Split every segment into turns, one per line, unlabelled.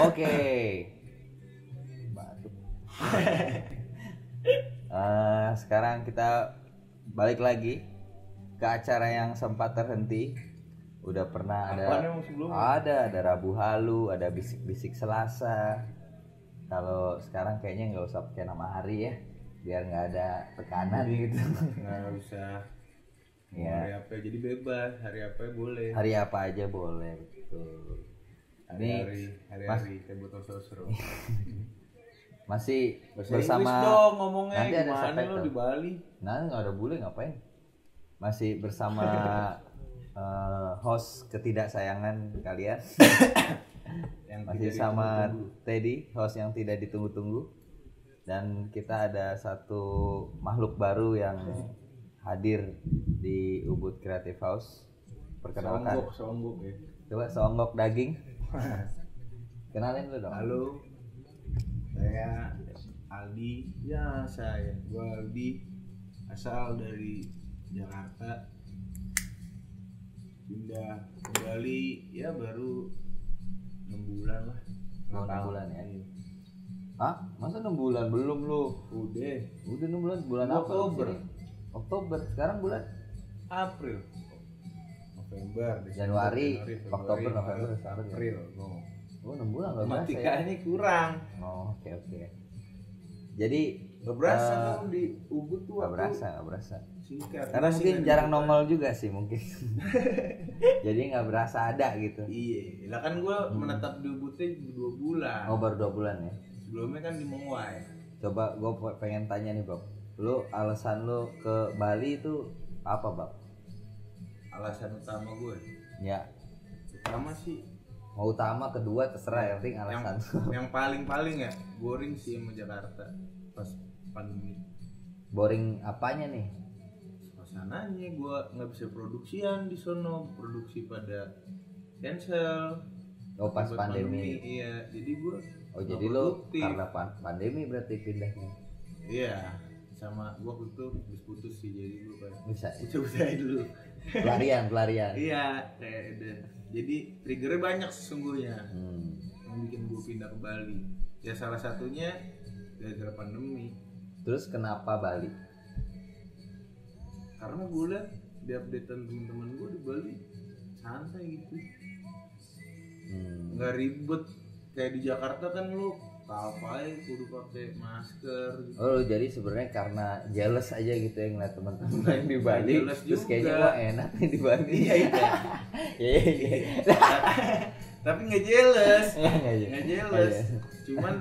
Oke. Batuk. Sekarang kita balik lagi ke acara yang sempat terhenti. Udah pernah ada Rabu Halu, ada bisik-bisik Selasa. Kalau sekarang kayaknya nggak usah pakai nama hari ya, biar nggak ada tekanan gitu.
Nggak usah.
Ya.
Hari apa jadi bebas, hari apa boleh.
Hari apa aja boleh, betul.
Hari-hari kayak botol sosro.
Masih
Bahasa
bersama
Inggris dong ngomongnya.
nanti ada
gimana
subtitle.
lo di Bali?
Nah, nggak ada bule ngapain? Masih bersama host ketidaksayangan kalian.
Yang
Masih
tidak
sama
ditunggu-tunggu.
Teddy, host yang tidak ditunggu-tunggu. Dan kita ada satu makhluk baru yang hadir di Ubud Creative House. Perkenalkan.
Songgok ya.
Coba songgok daging. Kenalin lu dong.
Halo. Saya Aldi. Ya, gua Aldi. Asal dari Jakarta. Pindah ke Bali ya baru 6 bulan lah.
6 bulan ya. Hah? Masa 6 bulan? Belum lu.
Udah
6 bulan. Bulan apa?
Oktober.
Oktober. Sekarang bulan
April, November, Desember,
Januari,
Januari, Februari,
Oktober, November,
Maret,
sekarang ya?
April. Oh,
6 bulan nggak berasa ya?
matematikanya kurang.
Oh, oke. Jadi
Gak berasa kamu di Ubud tuh
nggak
waktu
berasa.
singkat.
Karena
Masih
mungkin
nggak
jarang
dibuka.
nongol juga sih mungkin. Jadi nggak berasa ada gitu.
Iya, lah kan gue menetap di Ubudnya 2 bulan.
Oh, baru 2 bulan ya.
Sebelumnya kan di Mongwai.
Coba gue pengen tanya nih, Bob. Lu alasan lu ke Bali itu apa, Bob?
Alasan utama gue,
Ya,
utama sih
mau utama, kedua, terserah, yang penting alasan.
yang paling ya boring sih sama Jakarta pas pandemi.
Boring apanya nih?
Suasananya gue nggak bisa produksian di sono, produksi pada cancel.
Oh, pas
Buat
pandemi.
Iya, jadi gue
Oh, jadi lu karena pandemi berarti pindahnya.
iya sama gue itu habis putus sih, jadi gue kayak
Bisa.
usaha dulu.
Pelarian.
Iya, kayak udah. Jadi triggernya banyak sesungguhnya yang bikin gue pindah ke Bali. Ya salah satunya gara-gara pandemi.
Terus kenapa Bali?
Karena gue liat di updatean teman-teman gue di Bali santai gitu, nggak ribet kayak di Jakarta kan lu kalpai kudu pakai masker gitu.
Oh, jadi sebenarnya karena jealous aja gitu yang ngeliat teman-teman yang di Bali.
Jealous
Terus
juga.
kayaknya wah enak nih di Bali.
Iya.
Iya.
Tapi nggak jealous,
Nggak
nggak jealous. Cuman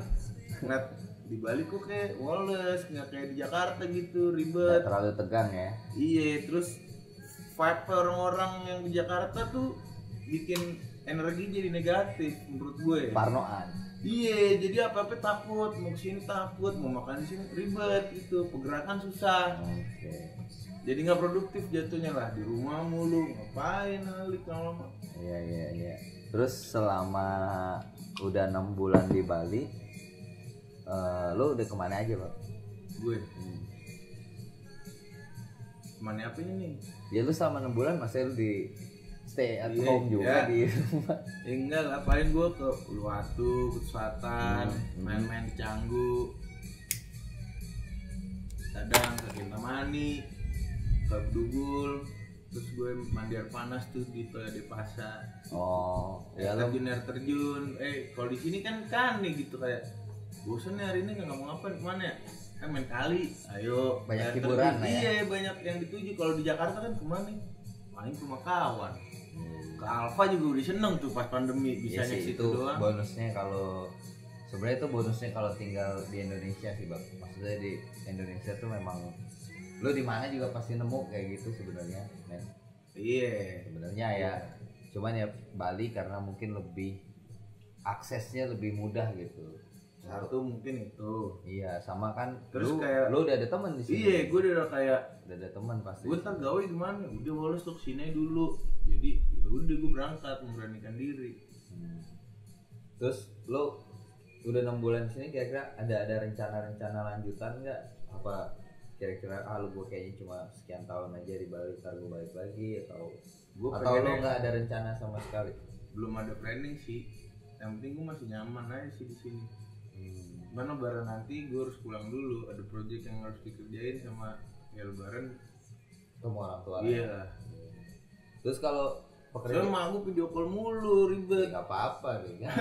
ngeliat di Bali kok kayak woles, nggak kayak di Jakarta gitu
Nggak
ribet.
terlalu tegang ya.
Iya, terus vibe orang-orang yang di Jakarta tuh bikin energi jadi negatif menurut gue.
Parnoan.
Iya, jadi apa-apa takut, mau kesini takut, mau makan di sini ribet gitu, pergerakan susah.
Oke.
Jadi nggak produktif jatuhnya lah, di rumah mulu, ngapain alik lama.
Iya. Terus selama udah 6 bulan di Bali, lu udah kemana aja, Pak?
Gue, kemana apa nih?
Ya lu selama 6 bulan masih lu di stay at
Iya,
home juga
iya.
di rumah.
Enggak lah, paling gue ke Uluwatu, ke Selatan, main-main di Canggu, kadang ke Kintamani, ke Bedugul, terus gue mandi air panas tuh di Toya Depasa.
Oh, ya lu
terjun air terjun. Kalau di sini kan nih gitu kayak bosan nih hari ini nggak mau ngapain, kemana ya? Kan main kali, ayo.
Banyak
air
hiburan
terjun.
lah ya.
Iya, banyak yang dituju. Kalau di Jakarta kan kemana? Paling ke rumah kawan. Ke Alfa juga udah seneng tuh pas pandemi,
Iya
bisanya
sih,
situ
itu
doang.
bonusnya kalau sebenarnya itu bonusnya kalau tinggal di Indonesia sih, Bang. Maksudnya di Indonesia tuh memang lu di mana juga pasti nemu kayak gitu sebenarnya, men.
Iya.
Sebenarnya ya cuman ya Bali karena mungkin lebih aksesnya lebih mudah gitu.
Satu mungkin itu.
Iya, sama kan
Terus
lu,
kayak-
lu udah ada teman di sini.
Iya, gue udah kayak
Udah ada teman pasti.
gue ntar gawe di mana? Udah bolos tuh kesini dulu. Jadi ya udah gue berangkat memberanikan diri.
Terus lu udah 6 bulan di sini, kira-kira ada rencana lanjutan nggak? Apa kira-kira lu gue kayaknya cuma sekian tahun aja di Bali, ntar gue balik lagi, atau
Gue
lu nggak ada rencana sama sekali?
belum ada planning sih. yang penting gue masih nyaman aja sih di sini. Mana lebaran nanti gue harus pulang dulu, ada project yang harus dikerjain sama ya lebaran
sama orang tua.
Iya.
Terus kalau
pekerjaan mah gue video call mulu ribet.
Gak apa-apa deh kan.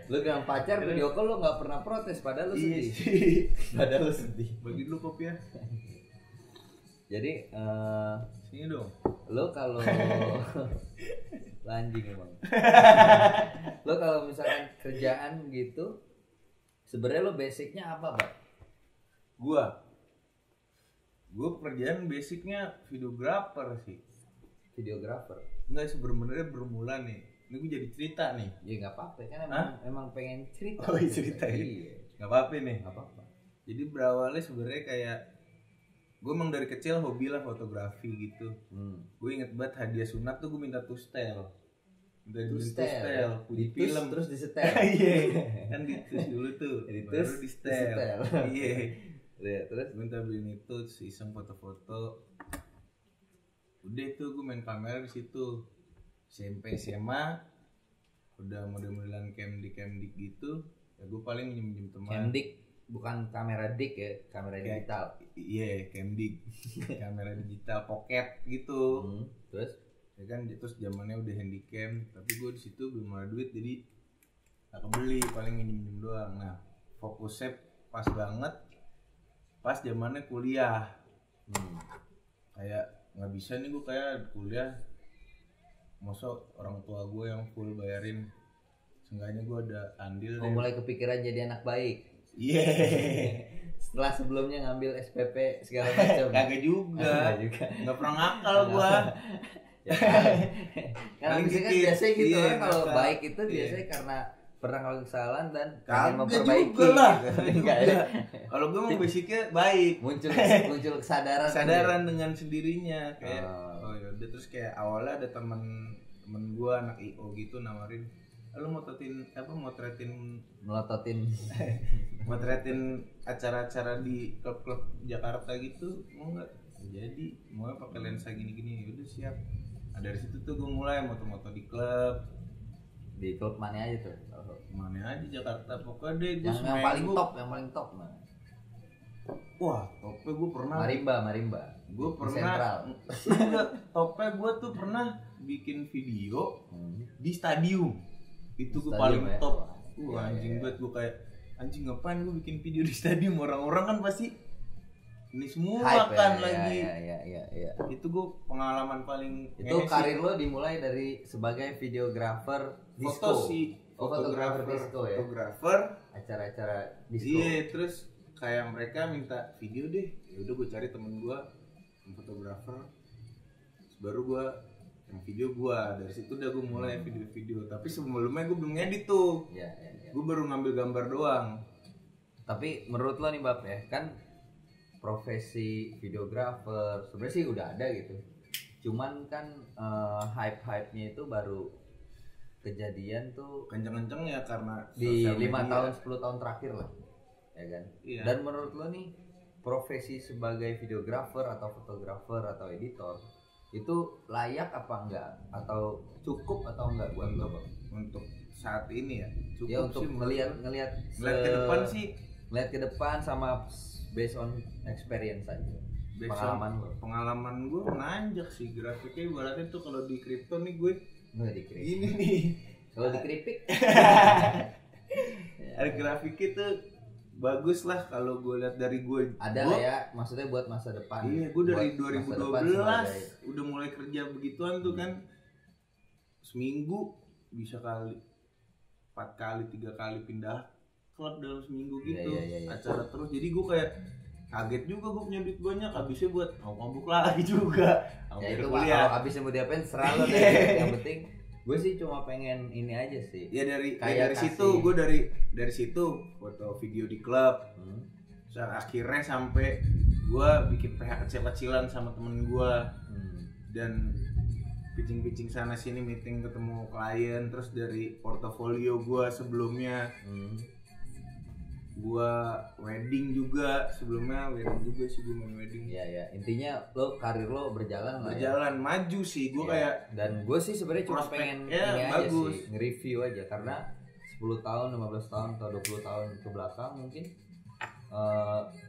Lu dengan pacar video call lu gak pernah protes padahal lu sedih. Padahal lu sedih.
Bagi dulu kopi ya.
Jadi
sini dong.
Lu kalau lanjing emang. Lu kalau misalkan kerjaan gitu sebenarnya lu basicnya apa, Pak?
Gua kerjaan basicnya videographer sih.
Videographer.
Enggak sebenarnya bermula nih. Ini gue jadi cerita nih.
Ya nggak apa-apa kan emang pengen cerita.
Oh cerita ya. Iya. Nggak apa-apa nih.
Nggak apa-apa.
Jadi berawalnya sebenarnya kayak gue emang dari kecil hobi lah fotografi gitu. Gue inget banget hadiah sunat tuh gue minta tustel. Tustel, puji film
terus disetel.
Iya. Kan ditus dulu tuh. Baru di setel. Iya. Terus minta beliin itu, iseng foto-foto. Udah tuh gue main kamera di situ. SMP SMA udah model-modelan camdik gitu. Ya gue paling minjem teman.
Camdik bukan kamera dik ya, kamera digital.
Iya, camdik. Kamera digital pocket gitu.
Terus
ya kan terus zamannya udah handycam, tapi gue di situ belum ada duit jadi nggak kebeli, paling minjem doang. Nah fokusnya pas banget pas zamannya kuliah. Kayak nggak bisa nih gue kayak kuliah masa orang tua gue yang full bayarin, seenggaknya gue ada andil.
Mulai kepikiran jadi anak baik.
Iya.
Setelah sebelumnya ngambil SPP segala macam.
Kagak juga. Nggak pernah ngakal gue.
Ya, kan biasanya gitu kan kalau baik itu biasanya karena pernah ngelakuin kesalahan dan ingin memperbaiki gitu.
Kalau gue mau basicnya baik,
muncul kesadaran
dengan sendirinya kayak oh ya udah. Terus kayak awalnya ada temen gue anak IO gitu nawarin, lu motretin acara-acara di klub-klub Jakarta gitu, mau nggak? Jadi mau pakai lensa gini-gini, udah siap. Nah, dari situ tuh gue mulai moto-moto di klub.
Di klub mana aja tuh?
Mana aja Jakarta pokoknya deh.
Yang paling top mana?
Wah, topnya gue pernah.
Marimba.
Gue pernah. Topnya gue tuh pernah bikin video di stadium. Itu gue paling top. Anjing banget, gue kayak anjing ngapain gue bikin video di stadium, orang-orang kan pasti ini semua hype, kan lagi.
Iya.
Itu gue pengalaman paling.
Itu karir lo dimulai dari sebagai videographer disco.
Fotografer
disco ya.
Fotografer
acara-acara disco.
Iya, terus kayak mereka minta video deh. Ya udah gue cari temen gue yang fotografer. Baru gue yang video gue, dari situ udah gue mulai video-video. Tapi sebelumnya gue belum ngedit tuh. Iya. Gue baru ngambil gambar doang.
Tapi menurut lo nih Bab ya, kan profesi videographer sebenarnya sih udah ada gitu. Cuman kan hype-nya itu baru kejadian tuh
kenceng-kenceng ya karena
di 5 tahun 10 tahun terakhir lah. Ya kan?
Iya.
Dan menurut lo nih profesi sebagai videographer atau fotografer atau editor itu layak apa enggak, atau cukup atau enggak buat lo Bang?
Untuk saat ini ya cukup
ya, untuk ngelihat
ke depan sih,
ngelihat ke depan sama based on experience aja.
Pengalaman gue menanjak sih grafiknya. Ibaratnya tuh kalau di kripto nih gue
ini nih kalau di keripik
ada grafiknya tuh bagus lah kalau gue lihat dari gue.
Ada lah ya, maksudnya buat masa depan.
Iya, gue dari 2012 udah mulai kerja begituan tuh kan. Seminggu bisa 4 kali 3 kali pindah klub dalam seminggu gitu. Iya. Acara terus, jadi gue kayak kaget juga, gue punya duit banyak, habisnya buat mabuk lagi juga.
Ya itu kalau habisnya mau diapain serah lo deh. Yang penting gue sih cuma pengen ini aja sih.
Ya dari situ gue dari situ foto video di klub. Akhirnya sampai gue bikin PH kecil-kecilan sama temen gue. Dan pitching sana sini, meeting ketemu klien. Terus dari portofolio gue sebelumnya Gua wedding juga sebelumnya, wedding juga sih gue main wedding.
Iya intinya lo karir lo berjalan
maju sih gue kayak.
Dan gue sih sebenarnya cuma pengen ini aja sih, nge-review aja karena 10 tahun, 15 tahun atau 20 tahun ke belakang mungkin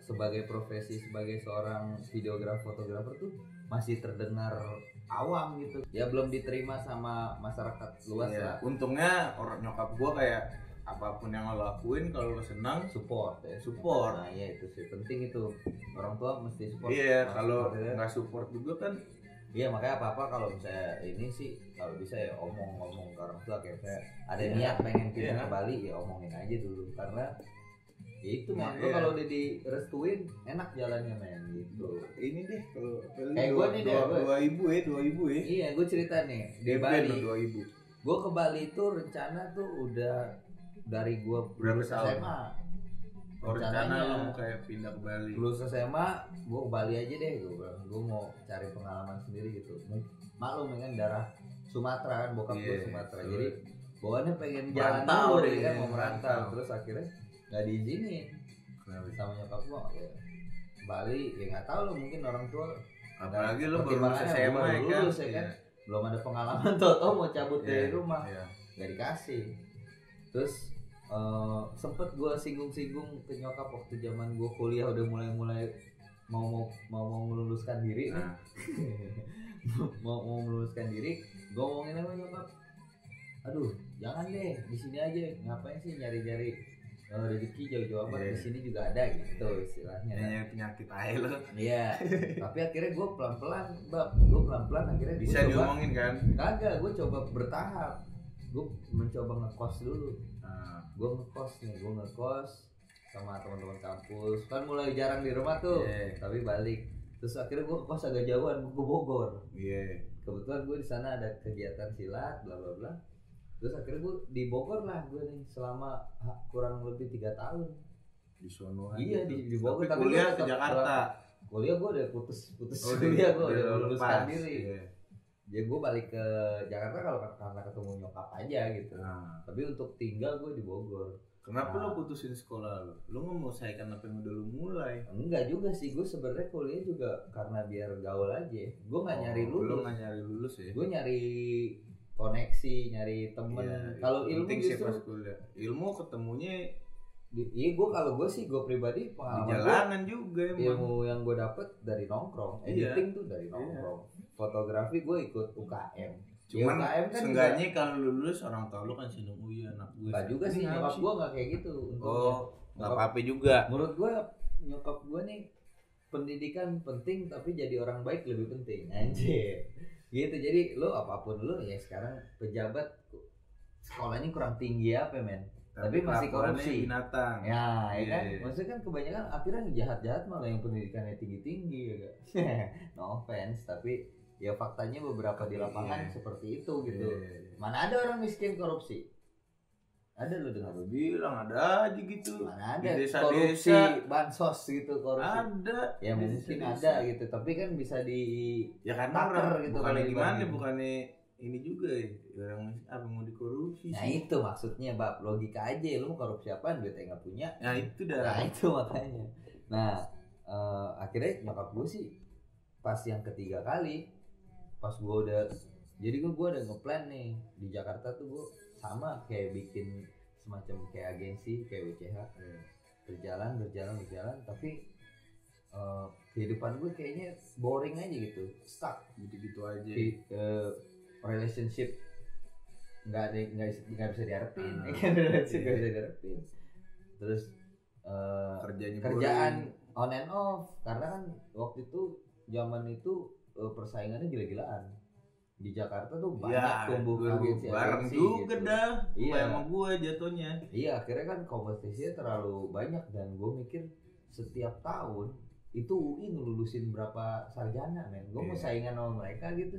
sebagai profesi sebagai seorang videografer fotografer tuh masih terdengar awam gitu ya, belum diterima sama masyarakat luas lah.
Untungnya orang nyokap gue kayak apapun yang lo lakuin kalau lo senang support.
Nah ya itu sih penting, itu orang tua mesti support.
Iya, kalau nggak support juga kan.
Iya, makanya apa kalau misalnya ini sih kalau bisa ya ngomong ke orang tua kayak saya ada niat pengen pindah ke Bali ya omongin aja dulu, karena ya itu lo kalau udah direstuin enak jalannya men gitu.
Ini deh kalau
gue nih deh
2.000 ya.
Iya, gue cerita nih di Bali. 2.000. Gue ke Bali itu rencana tuh udah dari gue lulus SMA.
Rencana lo mau kayak pindah ke Bali.
Lulus SMA, gue ke Bali aja deh. Gue mau cari pengalaman sendiri gitu. Maklum kan darah Sumatera kan, bokap gue Sumatera. Jadi bawaannya pengen jalan dulu deh kan, mau merantau. Terus akhirnya nggak diizinin sama nyokap gue ya. Bali ya nggak tahu lo, mungkin orang tua.
Apalagi lo baru lulus SMA
kan. Belum ada pengalaman tau mau cabut dari rumah. Nggak dikasih. Terus sempet gue singgung-singgung ke nyokap waktu zaman gue kuliah udah mulai mau meluluskan diri nih. mau meluluskan diri, gue ngomongin sama nyokap, aduh jangan deh, di sini aja, ngapain sih nyari-nyari rezeki jauh-jauh amat, di sini juga ada gitu istilahnya.
Penyakit aja lo.
Iya, tapi akhirnya gue pelan-pelan akhirnya
bisa diomongin kan?
Kagak, gue coba bertahap. Gue mencoba ngekos dulu. Gue ngekos sama teman-teman kampus. Kan mulai jarang di rumah tuh, tapi balik. Terus akhirnya gue ngekos agak jauhan, gue Bogor. Kebetulan gue di sana ada kegiatan silat, bla bla bla. Terus akhirnya gue di Bogor lah gue nih selama kurang lebih 3 tahun.
Di sono aja.
Iya di Bogor.
Tapi kuliah ke Jakarta.
Kuliah gue udah putus kuliah, gue udah luluskan diri. Ya gue balik ke Jakarta kalau karena ketemu nyokap aja gitu. Tapi untuk tinggal gue di Bogor.
Kenapa lo putusin sekolah lo? Lo nggak mau selesaikan apa yang udah lo mulai?
Enggak juga sih, gue sebenarnya kuliah juga karena biar gaul aja. Gue nggak nyari lulus.
Lo nggak nyari lulus ya?
Gue nyari koneksi, nyari temen. Kalau ilmu justru
pas kuliah, ilmu ketemunya.
Iya, gue pribadi pengalaman
di jalanan juga emang.
Ilmu yang gue dapet dari nongkrong, editing tuh dari nongkrong. Fotografi gue ikut UKM.
Cuman UKM kan seenggaknya kalau lulus orang tua lu kan seneng anak gue.
Enggak juga sih, nyokap gue enggak kayak gitu untungnya.
Enggak apa-apa juga.
Menurut gue nyokap gue nih pendidikan penting tapi jadi orang baik lebih penting. Anjir. Gitu. Jadi lo apapun lo ya sekarang pejabat sekolahnya kurang tinggi apa men? Tapi masih korupsi.
Binatang.
Ya kan? Maksudnya kan kebanyakan akhirnya jahat-jahat malah yang pendidikannya tinggi-tinggi ya gak? No offense, tapi ya faktanya beberapa di lapangan seperti itu gitu. Mana ada orang miskin korupsi? Ada lo dengar?
Bilang ada aja gitu.
Mana ada
di desa,
korupsi bansos gitu korupsi?
Ada.
Ya mungkin ada gitu, tapi kan bisa di
ya kan gitu. Bukannya gimana? Bukannya ini juga ya, orang apa mau dikorupsi sih.
Nah itu maksudnya bab logika aja, lu mau korupsi apaan duitnya nggak punya.
Nah itu dah.
Nah itu makanya. Nah akhirnya nyokap gue sih pas yang ketiga kali, pas gue udah, jadi gue udah ngeplan nih di Jakarta tuh gue sama kayak bikin semacam kayak agensi kayak WCH, berjalan tapi kehidupan gue kayaknya boring aja gitu, stuck
gitu aja.
Relationship nggak bisa diharapin, nggak bisa diharapin. Terus kerjaan on and off karena kan waktu itu zaman itu persaingannya gila-gilaan di Jakarta tuh banyak tumbuh agensi
bareng juga gitu. Dah
iya
emang gue jatuhnya
iya akhirnya kan kompetisinya terlalu banyak dan gue mikir setiap tahun itu UI ngelulusin berapa sarjana men, gue mau saingan sama mereka gitu.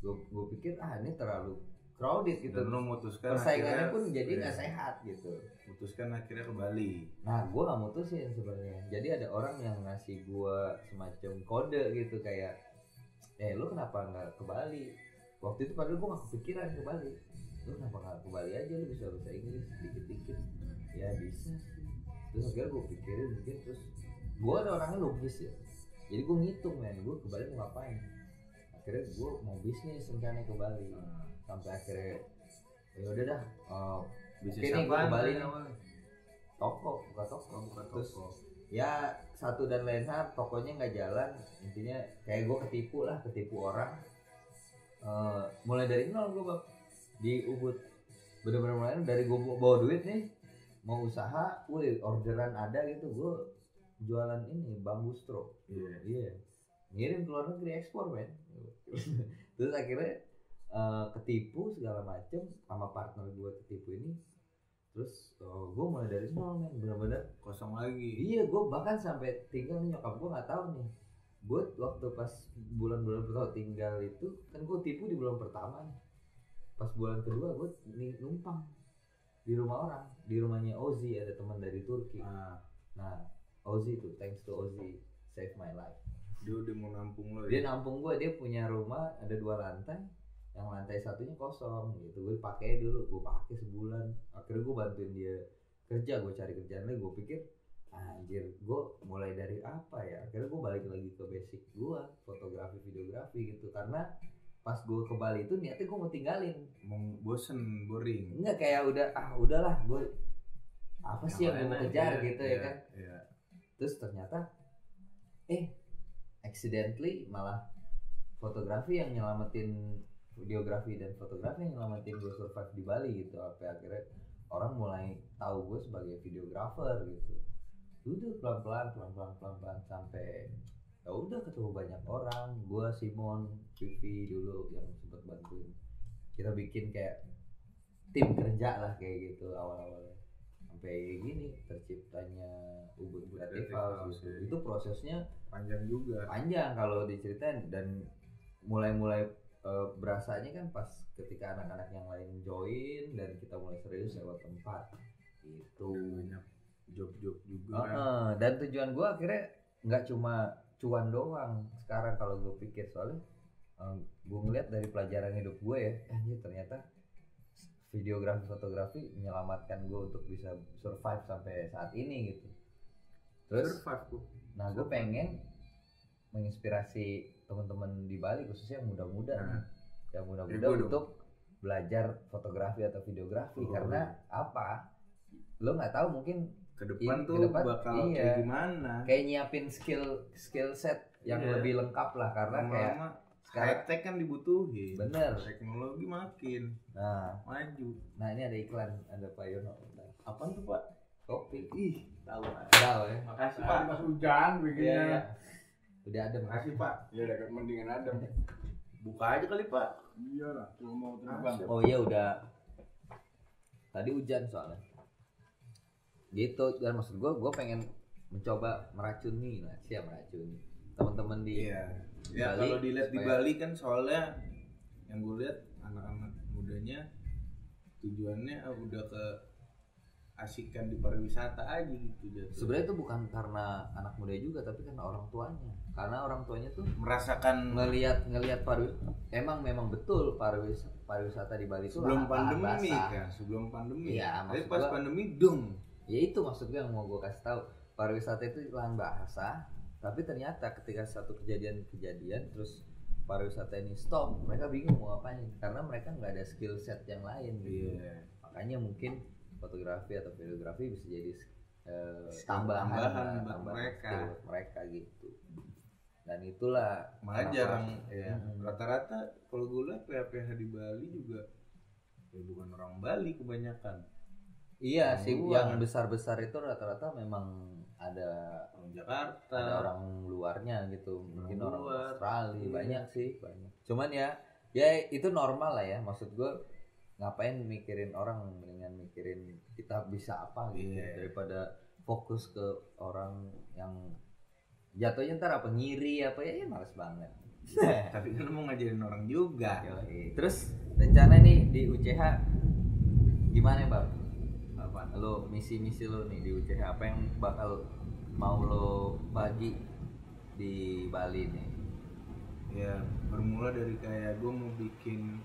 Gue pikir ini terlalu crowded gitu.
Dan lo mutuskan
persaingannya pun jadi nggak sehat gitu.
Mutuskan akhirnya ke Bali.
Nah gue nggak mutusin sebenarnya. Jadi ada orang yang ngasih gue semacam kode gitu kayak, lo kenapa nggak ke Bali? Waktu itu padahal gue nggak kepikiran ke Bali. Lo kenapa nggak ke Bali aja? Lo bisa Inggris dikit-dikit. Ya bisa sih. Terus akhirnya gue pikirin mungkin, terus gue ada orangnya logis ya, jadi gue ngitung men, gue ke Bali mau ngapain. Akhirnya gue mau bisnis rencananya ke Bali. Sampai akhirnya ya udah dah, bisnis nih gue ke Bali nih. Buka toko. Terus ya satu dan lain hal, tokonya nggak jalan, intinya kayak gue ketipu orang. Mulai dari nol gue bang di Ubud, bener-bener mulai dari gue bawa duit nih mau usaha, orderan ada gitu, gue jualan ini bambu straw. Iya. Ngirim ke luar negeri, ekspor men. Terus akhirnya ketipu segala macem sama partner gue ketipu ini. Terus gue mulai dari nol men, bener-bener
kosong lagi.
Iya, gue bahkan sampai tinggal nih, nyokap gue nggak tahu nih. Gue waktu pas bulan-bulan pertama tinggal itu kan gue tipu di bulan pertama nih. Pas bulan kedua gue numpang di rumah orang, di rumahnya Ozi, ada teman dari Turki. Nah Ozi tuh, thanks to Ozi, save my life.
Dia udah mau nampung lo ya?
Dia nampung gue, dia punya rumah ada 2 lantai, yang lantai satunya kosong gitu. Gue pakai dulu, gue pakai sebulan. Akhirnya gue bantuin dia kerja, gue cari kerjaan lagi. Gue pikir anjir, gue mulai dari apa ya? Akhirnya gue balik lagi ke basic gue, fotografi, videografi gitu. Karena pas gue ke Bali itu niatnya gue mau tinggalin,
boring.
Enggak, kayak udahlah gue apa sih yang gue mau kejar gitu ya kan. Terus ternyata accidentally malah fotografi yang nyelamatin, videografi dan fotografi yang nyelamatin gue survive di Bali gitu. Akhirnya orang mulai tahu gue sebagai videographer gitu. Udah pelan-pelan sampai ya udah ketemu banyak orang. Gue, Simon, Vivi dulu yang sempat bantuin, kita bikin kayak tim kerja lah kayak gitu awal-awalnya, sampai gini terciptanya Ubud Creative House gitu. Itu prosesnya
panjang
kalau diceritain, dan mulai berasanya kan pas ketika anak-anak yang lain join dan kita mulai serius lewat tempat gitu.
Banyak job-job juga.
Dan tujuan gue akhirnya nggak cuma cuan doang sekarang kalau gue pikir, soalnya gue ngeliat dari pelajaran hidup gue ya, ternyata videografi fotografi menyelamatkan gue untuk bisa survive sampai saat ini gitu. Terus nah gue pengen menginspirasi teman-teman di Bali, khususnya yang muda-muda untuk belajar fotografi atau videografi. Karena apa, lo nggak tahu mungkin
ke depan bakal kayak gimana,
kayak nyiapin skill set yang lebih lengkap lah. Karena kayak
high tech kan dibutuhin.
Bener,
teknologi makin maju.
Nah ini ada iklan, ada Pak Yono.
Apaan tuh Pak?
Kopi.
Tahu
ya.
Makasih Pak. Mas hujan bikinnya.
Ya. Udah adem.
Makasih Pak.
Ya udah mendingan adem.
Buka aja kali Pak.
Iya lah, cuma mau terbang.
Oh iya udah. Tadi hujan soalnya. Gitu, dan maksud gue pengen mencoba meracuni teman-teman di
ya Bali. Kalau dilihat di Bali kan, soalnya yang gue lihat anak-anak mudanya tujuannya udah ke asikan di pariwisata aja gitu.
Sebenarnya itu bukan karena anak muda juga, tapi karena orang tuanya. Karena orang tuanya tuh
merasakan
ngelihat memang betul pariwisata di Bali itu
sebelum pandemi kan, sebelum pandemi.
Ya,
tapi pas pandemi dong.
Ya itu maksud gue yang mau gue kasih tahu, pariwisata itu lahan basah, tapi ternyata ketika satu kejadian terus pariwisata ini stop, mereka bingung mau ngapain karena mereka nggak ada skill set yang lain gitu. Makanya mungkin fotografi atau videografi bisa jadi tambahan mereka gitu. Dan itulah
malah jarang rata-rata kalau gue lihat PH di Bali juga bukan orang Bali kebanyakan.
Iya sih, yang besar-besar itu rata-rata memang ada
orang Jakarta,
ada orang luarnya gitu, mungkin orang Australia, banyak. Cuman ya itu normal lah ya, maksud gue ngapain mikirin orang, mendingan mikirin kita bisa apa gitu daripada fokus ke orang yang jatuhnya ntar apa ngiri apa ya males banget.
Tapi kan mau ngajarin orang juga.
Terus rencana nih di UCH gimana Bang? Lo misi-misi lo nih di UCH, apa yang bakal mau lo bagi di Bali nih?
Ya bermula dari kayak gue mau bikin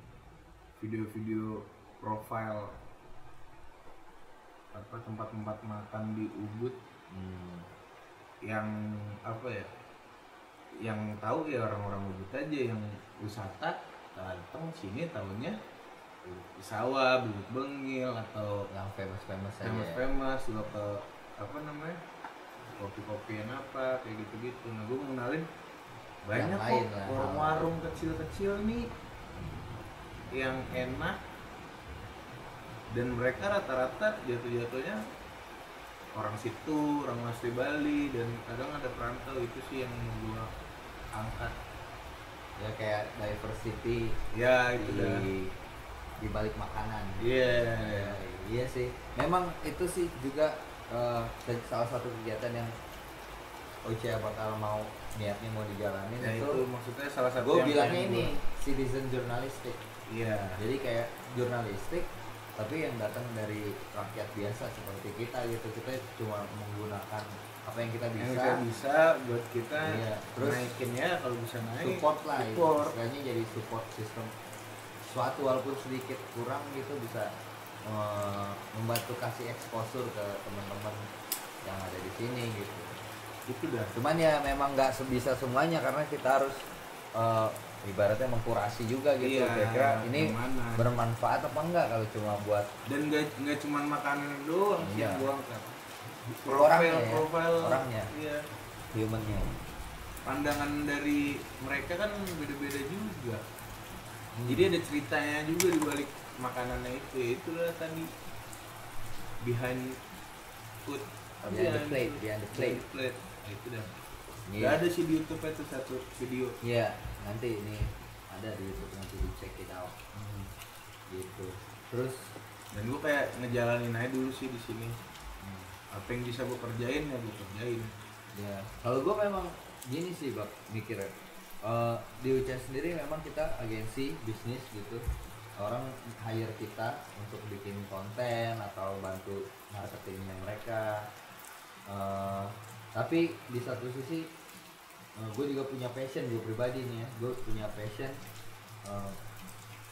video-video profile tempat-tempat makan di Ubud yang apa ya, yang tahu ya orang-orang Ubud aja, yang wisata datang sini tahunya di sawah, Bubuk Bengil atau
yang famous aja.
Juga ke apa namanya, kopi-kopian apa kayak gitu-gitu. Nah gue mengenalin banyak kok warung-warung kecil-kecil nih yang enak, dan mereka rata-rata jatuh-jatuhnya orang situ, orang asli Bali, dan kadang ada perantau. Itu sih yang gue angkat
Ya kayak diversity
ya itu
di balik makanan. Iya sih, memang itu sih juga salah satu kegiatan yang Ocha bakal niatnya mau dijalanin.
Ya, itu maksudnya salah satu
gue bilangnya ini citizen journalistic.
Iya.
Jadi kayak jurnalistik tapi yang datang dari rakyat biasa seperti kita gitu. Kita cuma menggunakan apa yang kita
bisa buat kita
terus
naikinnya, kalau bisa naik
support lah, istilahnya jadi support system suatu, walaupun sedikit kurang gitu bisa membantu kasih exposure ke teman-teman yang ada di sini gitu.
Itu dah.
Cuman ya memang nggak bisa semuanya karena kita harus ibaratnya mengkurasi juga gitu. Kira-kira ini bermanfaat apa enggak kalau cuma buat,
dan nggak cuma makanan doang sih yang gua angkat.
Orangnya,
iya,
humannya.
Pandangan dari mereka kan beda-beda juga. Jadi ada ceritanya juga di balik makanannya itu. Itulah tadi behind food,
behind the plate.
Nah, itu dah. Gak ada sih di YouTube itu satu video.
Iya, nanti ini ada di YouTube, nanti dicek it out. Gitu. Terus
dan gue kayak ngejalanin aja dulu sih di sini. Apa yang bisa gue kerjain ya gue kerjain.
Ya, kalau gue memang gini sih bak mikirnya. Di UCS sendiri memang kita agensi bisnis gitu. Orang hire kita untuk bikin konten atau bantu marketingnya mereka. Tapi di satu sisi gue juga punya passion, gue pribadi nih ya, gue punya passion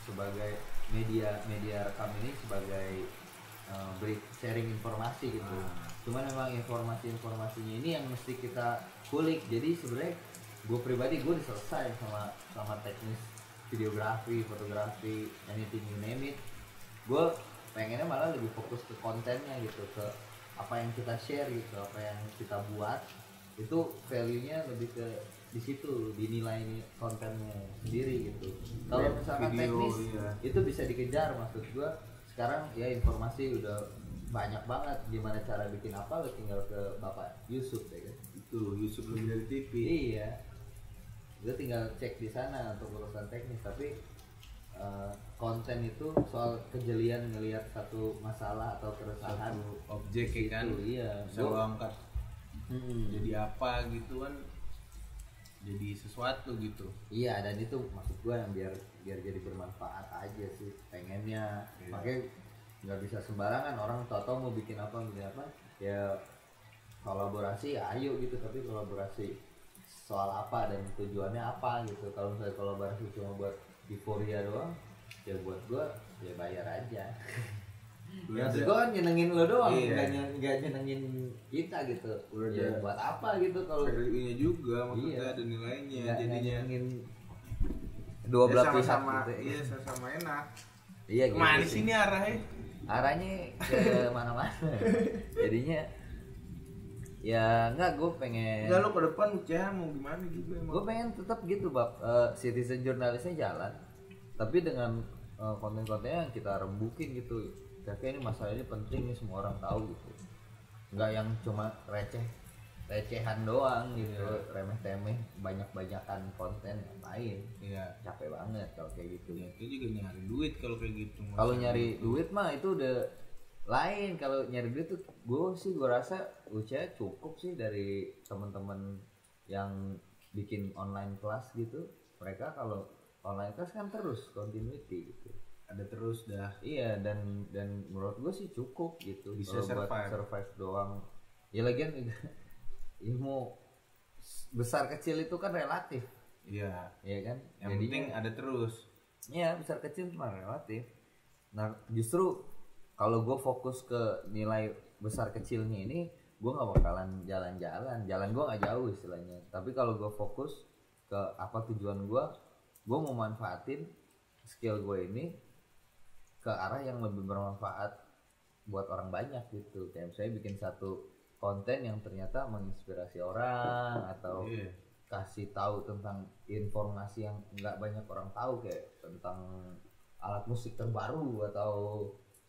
sebagai media rekam ini sebagai sharing informasi gitu. Cuman memang informasinya ini yang mesti kita kulik. Jadi sebenarnya gue pribadi gue udah selesai sama teknis videografi, fotografi, anything you name it. Gue pengennya malah lebih fokus ke kontennya gitu, ke apa yang kita share gitu, apa yang kita buat itu value-nya lebih ke di situ, dinilai kontennya sendiri gitu. Kalau misalkan teknis itu bisa dikejar, maksud gue sekarang ya informasi udah banyak banget, gimana cara bikin apa lo tinggal ke Bapak Yusuf ya kan.
Itu Yusuf lebih dari TV.
Iya, gue tinggal cek di sana untuk urusan teknis. Tapi konten itu soal kejelian ngelihat satu masalah atau keresahan
satu objek ya kan.
Iya,
bisa lo angkat jadi apa gitu kan, jadi sesuatu gitu.
Iya, dan itu maksud gue yang biar jadi bermanfaat aja sih pengennya. Makanya nggak bisa sembarangan orang tau mau bikin apa ya, kolaborasi ya ayo gitu, tapi kolaborasi soal apa dan tujuannya apa gitu. Kalau misalnya kolaborasi cuma buat euforia doang, ya buat gue ya bayar aja. Ya gue kan nyenengin lo doang, nggak nyenengin kita gitu. Ya buat apa gitu kalau
value-nya juga maksudnya ada nilainya, jadinya
dua belah pihak
sama-sama
gitu.
Iya, sama-sama enak.
Iya gitu.
Kemana sini
arahnya ke mana-mana. Jadinya ya enggak, gue pengen
enggak, lo ke depan mau gimana juga emang.
Gue pengen tetap gitu bab, citizen jurnalisnya jalan, tapi dengan konten-kontennya yang kita rembukin gitu. Kayak ini masalah ini penting nih, semua orang tahu gitu. Enggak yang cuma recehan doang gitu, remeh-temeh, banyak-banyakan konten lain.
Iya,
capek banget kalau kayak gitu.
Ya, itu juga nyari duit kalau kayak gitu.
Kalau nyari duit mah itu udah lain. Kalau nyari duit tuh gue rasa cukup sih dari teman-teman yang bikin online kelas gitu. Mereka kalau online kelas kan terus continuity gitu.
Ada terus dah.
Iya, dan menurut gue sih cukup gitu.
Bisa
survive doang. Ya lagian ilmu besar kecil itu kan relatif.
Iya.
Iya kan?
Yang penting ada terus.
Iya, besar kecil mah relatif. Nah, justru kalau gue fokus ke nilai besar kecilnya ini, gue nggak bakalan jalan gue nggak jauh istilahnya. Tapi kalau gue fokus ke apa tujuan gue mau manfaatin skill gue ini ke arah yang lebih bermanfaat buat orang banyak gitu. Kayak misalnya bikin satu konten yang ternyata menginspirasi orang atau kasih tahu tentang informasi yang nggak banyak orang tahu, kayak tentang alat musik terbaru atau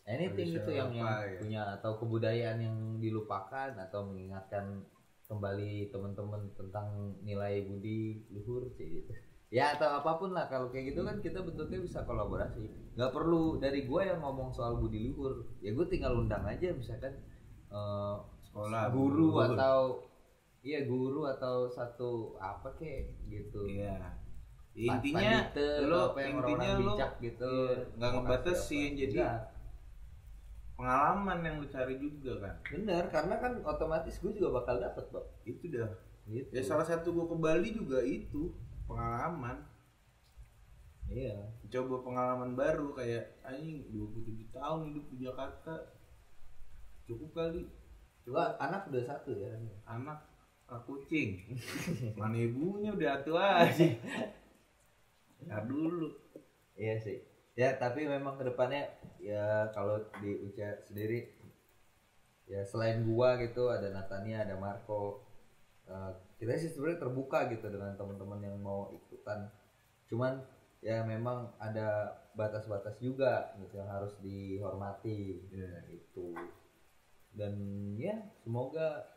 anything itu yang punya, atau kebudayaan yang dilupakan, atau mengingatkan kembali teman-teman tentang nilai budi luhur gitu. Ya atau apapun lah, kalau kayak gitu kan kita bentuknya bisa kolaborasi. Nggak perlu dari gue yang ngomong soal budi luhur, ya gue tinggal undang aja misalkan
sekolah
guru guru atau satu apa kayak gitu.
Iya. Intinya lo
apa yang orang-orang bijak gitu.
Nggak ngebatasin, jadi pengalaman yang lu cari juga kan.
Bener, karena kan otomatis gue juga bakal dapet, Bang.
Itu dah.
Gitu.
Ya salah satu gue ke Bali juga itu pengalaman.
Iya.
Coba pengalaman baru, kayak anjing 27 tahun hidup di Jakarta. Cukup kali.
Coba anak udah satu ya.
Anak kucing. Mana ibunya udah tua aja. Ya dulu.
Iya sih. Ya tapi memang kedepannya ya kalau di Uca sendiri ya selain gua gitu ada Natania, ada Marco, kita sih sebenarnya terbuka gitu dengan teman-teman yang mau ikutan. Cuman ya memang ada batas-batas juga gitu yang harus dihormati gitu. Dan ya semoga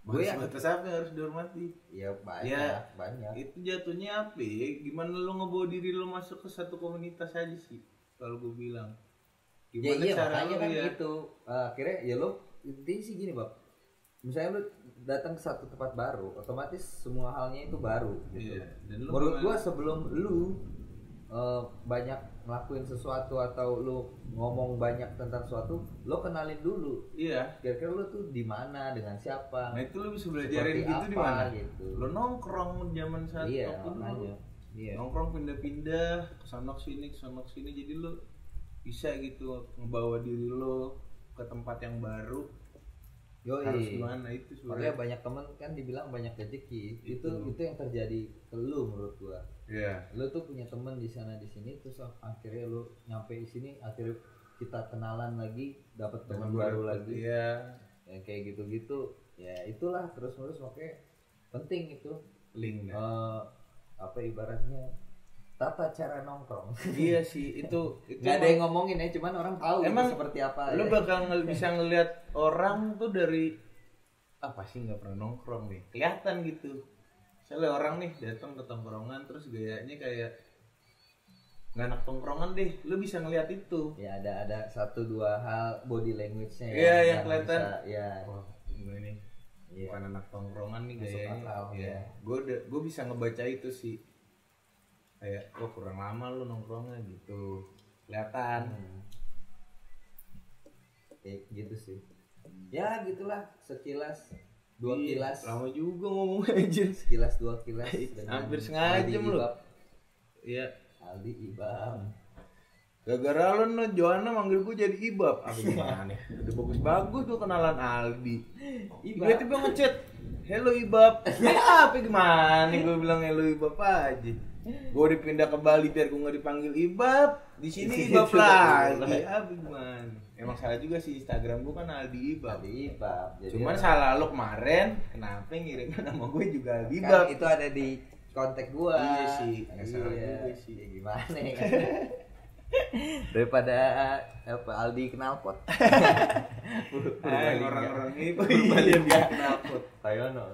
batas apa yang harus dihormati?
Ya banyak.
Itu jatuhnya apa ya? Gimana lo ngebawa diri lo masuk ke satu komunitas aja sih kalau gue bilang. Gimana cara lo
kan
ya?
Gitu. Akhirnya ya lo intinya sih gini, Bang. Misalnya lo datang ke satu tempat baru, otomatis semua halnya itu baru gitu.
Iya. Dan
menurut gua sebelum lu banyak ngelakuin sesuatu atau lu ngomong banyak tentang sesuatu, lo kenalin dulu.
Iya.
Kira-kira lu tuh di mana, dengan siapa.
Nah itu lo bisa belajarin gitu di mana?
Gitu.
Lo nongkrong zaman saat
waktu
dulu.
Iya.
Nongkrong pindah-pindah kesana sini, jadi lo bisa gitu ngebawa diri lo ke tempat yang baru. Harus gimana itu sebenarnya.
Makanya banyak temen kan dibilang banyak rezeki. Itu yang terjadi ke lu menurut gua.
Iya.
Lu tuh punya temen di sana di sini, terus akhirnya lu nyampe di sini, akhirnya kita kenalan lagi, dapat teman baru lagi.
Iya.
Ya, kayak gitu-gitu. Ya itulah terus-menerus, makanya penting itu.
Link
apa ibaratnya tata cara nongkrong.
Iya sih, itu
nggak ada yang ngomongin ya, cuman orang tahu emang itu seperti apa.
Lu bakal bisa ngelihat orang tuh dari apa sih, nggak pernah nongkrong nih, kelihatan gitu. Misalnya orang nih datang ke tongkrongan terus gayanya kayak nggak anak tongkrongan deh, lu bisa ngelihat itu.
Ya ada 1-2 hal body language-nya
ya yang kelihatan.
Ya.
Wah, ini bukan anak tongkrongan nih gayanya.
Ya.
Gue bisa ngebaca itu sih. Kayak kurang lama lu nongkrongnya gitu, kelihatan.
Kayak gitu sih. Ya gitulah, sekilas 2 kilas.
Lama juga ngomong aja.
Sekilas 2 kilas.
Hampir setengah jam lu. Iya.
Aldi Ibam.
Gara-gara lu Joanna manggil gue jadi Ibab. Apa gimana? Udah bagus-bagus tuh kenalan Aldi. Tiba-tiba ngechat, "Hello Ibab." Apa gimana? Gue bilang hello Ibab aja. Gue dipindah ke Bali biar gue nggak dipanggil Ibab. Di sini Ibab lagi. Apa gimana? Emang salah juga sih, Instagram gue kan Aldi Ibab. Cuman salah lo kemarin, kenapa ngirimin nama gue juga Aldi Ibab?
Kan itu ada di kontak gue.
Iya sih, salah juga sih.
Ya gimana ya kan? Daripada Aldi knalpot.
Orang-orang ini
dia knalpot. Tayono.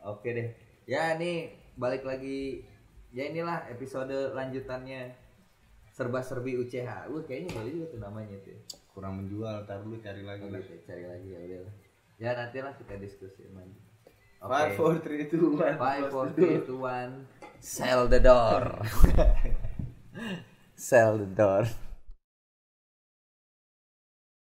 Oke deh. Ya nih balik lagi. Ya inilah episode lanjutannya serba-serbi UCH. Kayaknya boleh juga tuh namanya tuh.
Kurang menjual, ntar dulu cari lagi.
Cari lagi ya udah. Ya nantilah kita diskusi lagi.
5, 4, 3, 2, 1.
5, 4, 3, 2, 1. Sell the door. Sell the door.